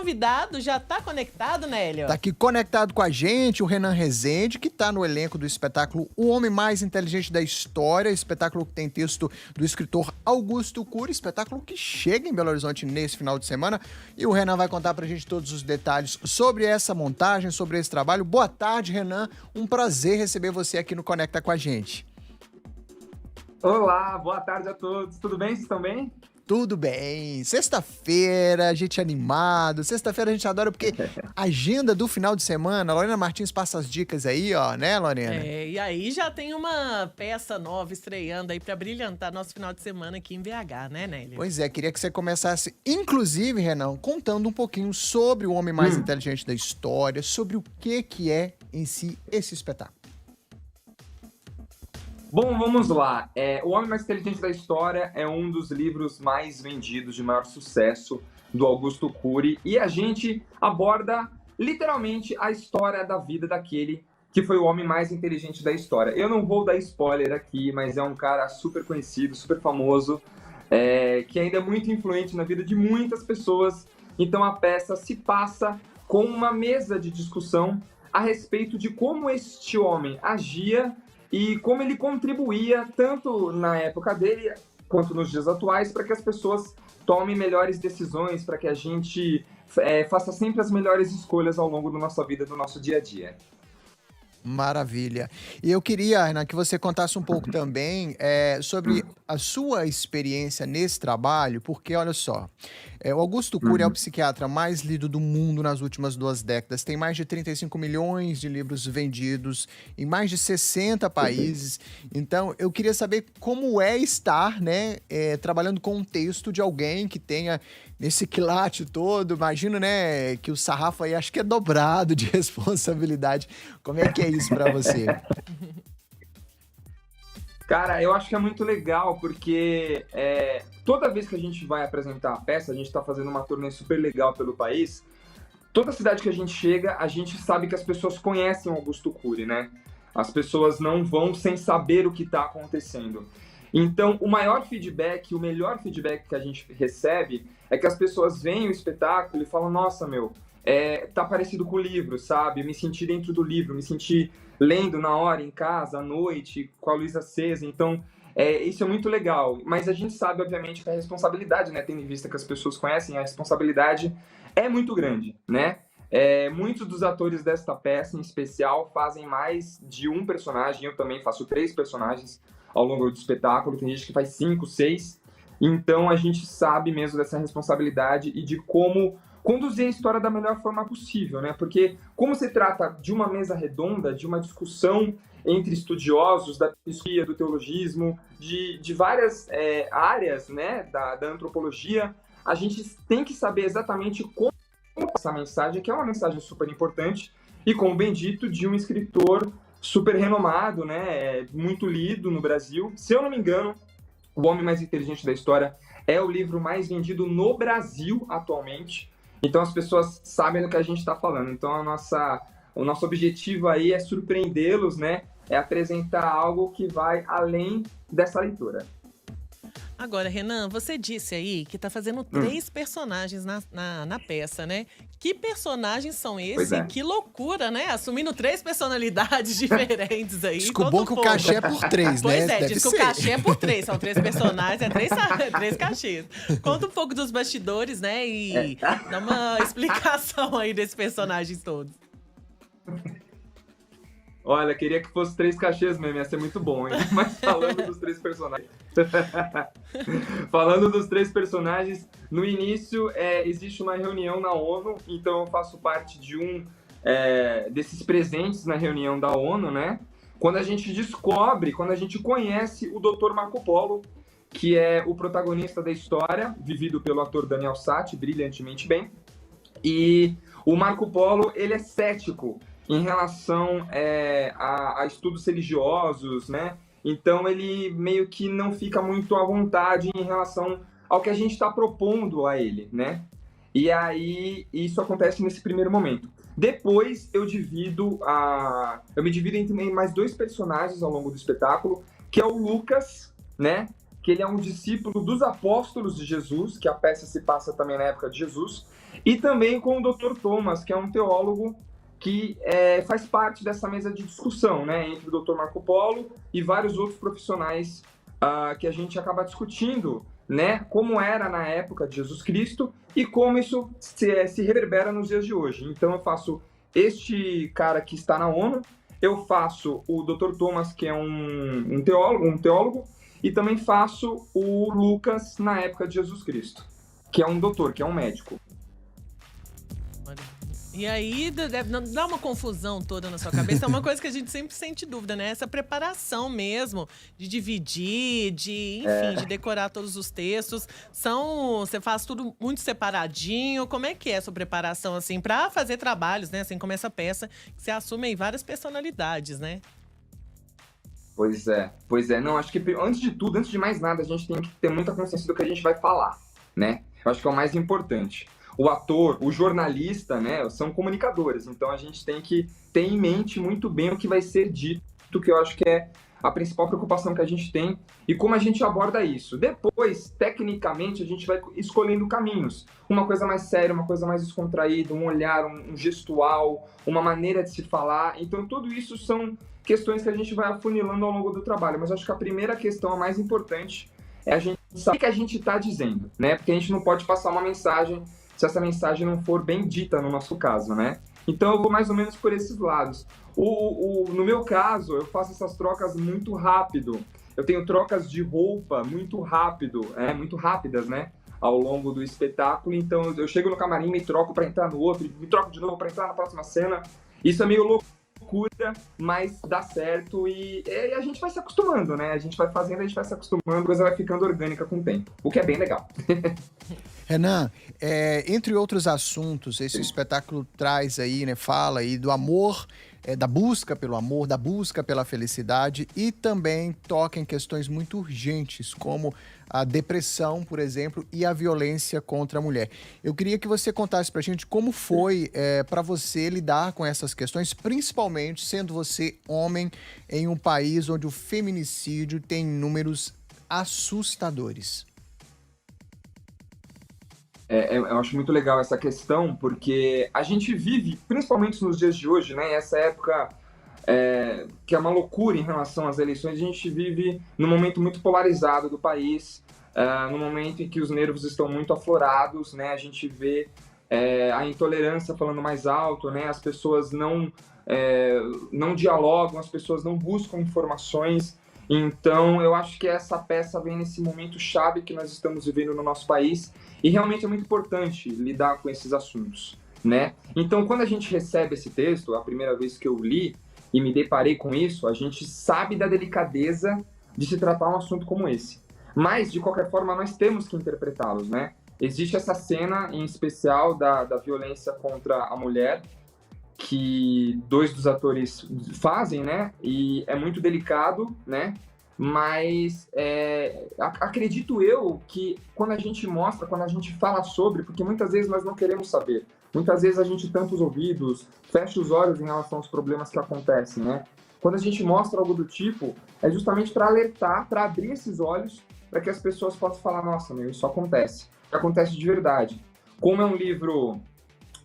convidado já tá conectado, Nélio? Tá aqui conectado com a gente o Renan Rezende, que tá no elenco do espetáculo O Homem Mais Inteligente da História, espetáculo que tem texto do escritor Augusto Cury, espetáculo que chega em Belo Horizonte nesse final de semana. E o Renan vai contar pra gente todos os detalhes sobre essa montagem, sobre esse trabalho. Boa tarde, Renan. Um prazer receber você aqui no Conecta com a gente. Olá, boa tarde a todos. Tudo bem? Vocês estão bem? Tudo bem. Sexta-feira, a gente animado. Sexta-feira a gente adora porque agenda do final de semana, a Lorena Martins passa as dicas aí, ó, né, Lorena? E aí já tem uma peça nova estreando aí pra brilhantar nosso final de semana aqui em BH, né, Nélio? Pois é, queria que você começasse, inclusive, Renan, contando um pouquinho sobre o Homem Mais Inteligente da História, sobre o que é em si esse espetáculo. Bom, vamos lá. O Homem Mais Inteligente da História é um dos livros mais vendidos, de maior sucesso, do Augusto Cury. E a gente aborda, literalmente, a história da vida daquele que foi o homem mais inteligente da história. Eu não vou dar spoiler aqui, mas é um cara super conhecido, super famoso, que ainda é muito influente na vida de muitas pessoas. Então a peça se passa com uma mesa de discussão a respeito de como este homem agia e como ele contribuía, tanto na época dele, quanto nos dias atuais, para que as pessoas tomem melhores decisões, para que a gente faça sempre as melhores escolhas ao longo da nossa vida, do nosso dia a dia. Maravilha. E eu queria, Renan, que você contasse um pouco também sobre a sua experiência nesse trabalho, porque, olha só, o Augusto Cury é o psiquiatra mais lido do mundo nas últimas 2 décadas. Tem mais de 35 milhões de livros vendidos em mais de 60 países. Então, eu queria saber como é estar, né, trabalhando com um texto de alguém que tenha esse quilate todo. Imagino, né, que o sarrafo aí acho que é dobrado de responsabilidade. Como é que é isso pra você? Cara, eu acho que é muito legal, porque toda vez que a gente vai apresentar a peça, a gente está fazendo uma turnê super legal pelo país, toda cidade que a gente chega, a gente sabe que as pessoas conhecem o Augusto Cury, né? As pessoas não vão sem saber o que está acontecendo. Então, o maior feedback, o melhor feedback que a gente recebe é que as pessoas veem o espetáculo e falam, nossa, tá parecido com o livro, sabe? Me senti dentro do livro, me senti lendo na hora, em casa, à noite, com a luz acesa. Então, isso é muito legal. Mas a gente sabe, obviamente, que a responsabilidade, né? Tendo em vista que as pessoas conhecem, a responsabilidade é muito grande, né? Muitos dos atores desta peça, em especial, fazem mais de um personagem. Eu também faço 3 personagens ao longo do espetáculo. Tem gente que faz 5, 6. Então, a gente sabe mesmo dessa responsabilidade e de como conduzir a história da melhor forma possível, né? Porque como se trata de uma mesa redonda, de uma discussão entre estudiosos da filosofia, do teologismo, de várias áreas, né, da antropologia, a gente tem que saber exatamente como essa mensagem, que é uma mensagem super importante, e como bem dito, de um escritor super renomado, né, muito lido no Brasil. Se eu não me engano, O Homem Mais Inteligente da História é o livro mais vendido no Brasil atualmente. Então as pessoas sabem do que a gente está falando. Então o nosso objetivo aí é surpreendê-los, né? É apresentar algo que vai além dessa leitura. Agora, Renan, você disse aí que tá fazendo 3 personagens na peça, né? Que personagens são esses? É. Que loucura, né? Assumindo 3 personalidades diferentes aí. Diz que o bom que o cachê é por 3, né? Pois é, Deve diz que ser. o cachê é por 3. São 3 personagens, 3 cachês. Conta um pouco dos bastidores, né? E dá uma explicação aí desses personagens todos. Olha, queria que fosse 3 cachês mesmo, ia ser muito bom, hein? Mas falando dos 3 personagens... Falando dos 3 personagens, no início existe uma reunião na ONU, então eu faço parte de desses presentes na reunião da ONU, né? Quando a gente conhece o Dr. Marco Polo, que é o protagonista da história, vivido pelo ator Daniel Sati, brilhantemente bem. E o Marco Polo, ele é cético em relação a estudos religiosos, né? Então ele meio que não fica muito à vontade em relação ao que a gente está propondo a ele, né? E aí isso acontece nesse primeiro momento. Depois eu me divido entre mais 2 personagens ao longo do espetáculo, que é o Lucas, né? que ele é um discípulo dos apóstolos de Jesus, que a peça se passa também na época de Jesus, e também com o Dr. Thomas, que é um teólogo que faz parte dessa mesa de discussão, né, entre o Dr. Marco Polo e vários outros profissionais que a gente acaba discutindo, né, como era na época de Jesus Cristo e como isso se reverbera nos dias de hoje. Então eu faço este cara que está na ONU, eu faço o Dr. Thomas, que é um teólogo, e também faço o Lucas na época de Jesus Cristo, que é um doutor, que é um médico. E aí deve dar uma confusão toda na sua cabeça. É uma coisa que a gente sempre sente dúvida, né? Essa preparação mesmo, de dividir, enfim, de decorar todos os textos. Você faz tudo muito separadinho. Como é que é a sua preparação, assim, para fazer trabalhos, né? Assim como essa peça, que você assume aí várias personalidades, né? Pois é. Não, acho que antes de tudo, antes de mais nada, a gente tem que ter muita consciência do que a gente vai falar, né? Eu acho que é o mais importante. O ator, o jornalista, né, são comunicadores, então a gente tem que ter em mente muito bem o que vai ser dito, que eu acho que é a principal preocupação que a gente tem e como a gente aborda isso. Depois, tecnicamente, a gente vai escolhendo caminhos. Uma coisa mais séria, uma coisa mais descontraída, um olhar, um gestual, uma maneira de se falar. Então, tudo isso são questões que a gente vai afunilando ao longo do trabalho. Mas acho que a primeira questão, a mais importante, é a gente saber o que a gente está dizendo, né? Porque a gente não pode passar uma mensagem se essa mensagem não for bem dita no nosso caso, né? Então eu vou mais ou menos por esses lados. No meu caso, eu faço essas trocas muito rápido. Eu tenho trocas de roupa muito rápidas, né? Ao longo do espetáculo. Então eu chego no camarim, me troco para entrar no outro, me troco de novo para entrar na próxima cena. Isso é meio loucura, mas dá certo e a gente vai se acostumando, né? A gente vai fazendo, a gente vai se acostumando, a coisa vai ficando orgânica com o tempo, o que é bem legal. Renan, entre outros assuntos, esse espetáculo traz aí, né, fala aí do amor, da busca pelo amor, da busca pela felicidade e também toca em questões muito urgentes, como a depressão, por exemplo, e a violência contra a mulher. Eu queria que você contasse pra gente como foi para você lidar com essas questões, principalmente sendo você homem em um país onde o feminicídio tem números assustadores. Eu acho muito legal essa questão, porque a gente vive, principalmente nos dias de hoje, né, essa época que é uma loucura em relação às eleições, a gente vive num momento muito polarizado do país, num momento em que os nervos estão muito aflorados, né, a gente vê a intolerância falando mais alto, né, as pessoas não dialogam, as pessoas não buscam informações. Então, eu acho que essa peça vem nesse momento chave que nós estamos vivendo no nosso país e realmente é muito importante lidar com esses assuntos, né? Então, quando a gente recebe esse texto, a primeira vez que eu li e me deparei com isso, a gente sabe da delicadeza de se tratar um assunto como esse. Mas, de qualquer forma, nós temos que interpretá-los, né? Existe essa cena, em especial, da violência contra a mulher, que 2 dos atores fazem, né? E é muito delicado, né? Mas acredito eu que quando a gente mostra, quando a gente fala sobre, porque muitas vezes nós não queremos saber, muitas vezes a gente tampa os ouvidos, fecha os olhos em relação aos problemas que acontecem, né? Quando a gente mostra algo do tipo, é justamente para alertar, para abrir esses olhos, para que as pessoas possam falar, nossa, meu, isso acontece de verdade. Como é um livro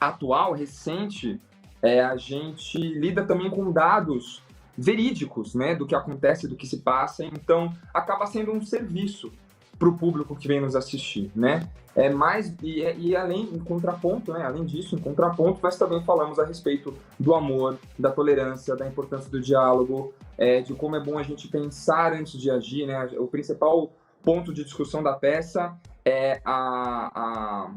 atual, recente, a gente lida também com dados verídicos, né, do que acontece, do que se passa, então acaba sendo um serviço para o público que vem nos assistir, né? Além, em contraponto, né, além disso, em contraponto, nós também falamos a respeito do amor, da tolerância, da importância do diálogo, de como é bom a gente pensar antes de agir, né? O principal ponto de discussão da peça é a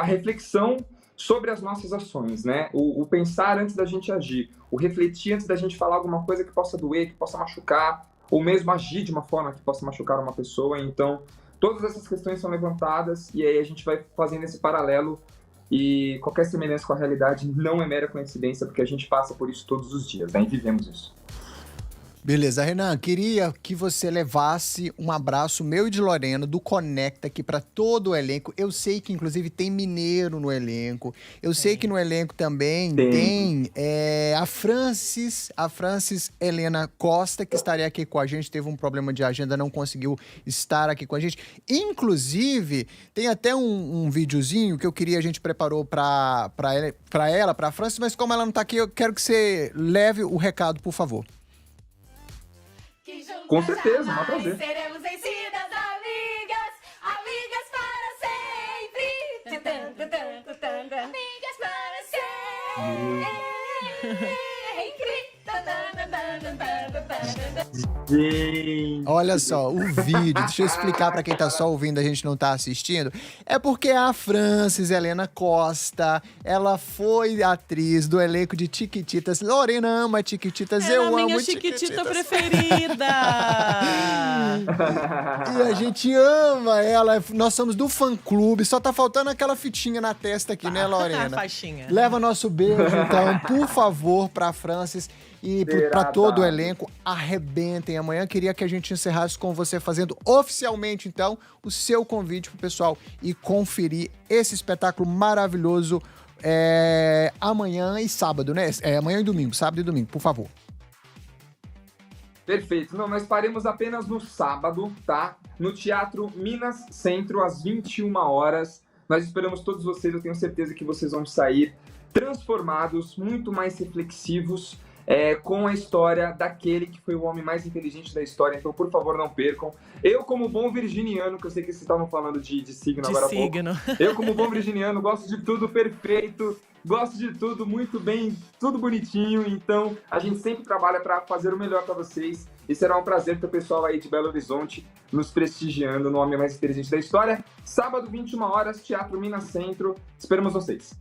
reflexão sobre as nossas ações, né? O pensar antes da gente agir, o refletir antes da gente falar alguma coisa que possa doer, que possa machucar, ou mesmo agir de uma forma que possa machucar uma pessoa. Então, todas essas questões são levantadas e aí a gente vai fazendo esse paralelo e qualquer semelhança com a realidade não é mera coincidência, porque a gente passa por isso todos os dias, né? E vivemos isso. Beleza, Renan, queria que você levasse um abraço meu e de Lorena, do Conecta, aqui para todo o elenco. Eu sei que, inclusive, tem mineiro no elenco. Eu sei que no elenco também tem a Francis Helena Costa, que estaria aqui com a gente, teve um problema de agenda, não conseguiu estar aqui com a gente. Inclusive, tem até um videozinho que eu queria, a gente preparou para ela, para a Francis, mas como ela não está aqui, eu quero que você leve o recado, por favor. Com certeza, um prazer. Seremos vencidas, amigas, amigas para sempre. Amigas para sempre. Gente. Olha só, o vídeo, deixa eu explicar para quem tá só ouvindo, a gente não tá assistindo, é porque a Francis Helena Costa, ela foi atriz do elenco de Chiquititas. Lorena ama Chiquititas, eu amo minha Chiquititas. Chiquitita preferida. E a gente ama ela, nós somos do fã-clube, só tá faltando aquela fitinha na testa aqui, né, Lorena? Faixinha. Leva nosso beijo, então, por favor, pra Francis e pra todo o elenco. Arrebentem amanhã. Queria que a gente encerrasse com você fazendo oficialmente, então, o seu convite pro pessoal e conferir esse espetáculo maravilhoso amanhã e sábado, né? Amanhã e domingo, sábado e domingo, por favor. Perfeito. Não, nós faremos apenas no sábado, tá? No Teatro Minas Centro, às 21 horas. Nós esperamos todos vocês, eu tenho certeza que vocês vão sair transformados, muito mais reflexivos, com a história daquele que foi o homem mais inteligente da história. Então, por favor, não percam. Eu, como bom virginiano, que eu sei que vocês estavam falando de signo agora há pouco. Eu, como bom virginiano, gosto de tudo perfeito, gosto de tudo muito bem, tudo bonitinho. Então, a gente sempre trabalha para fazer o melhor para vocês. E será um prazer ter o pessoal aí de Belo Horizonte nos prestigiando no Homem Mais Inteligente da História. Sábado, 21 horas, Teatro Minas Centro. Esperamos vocês.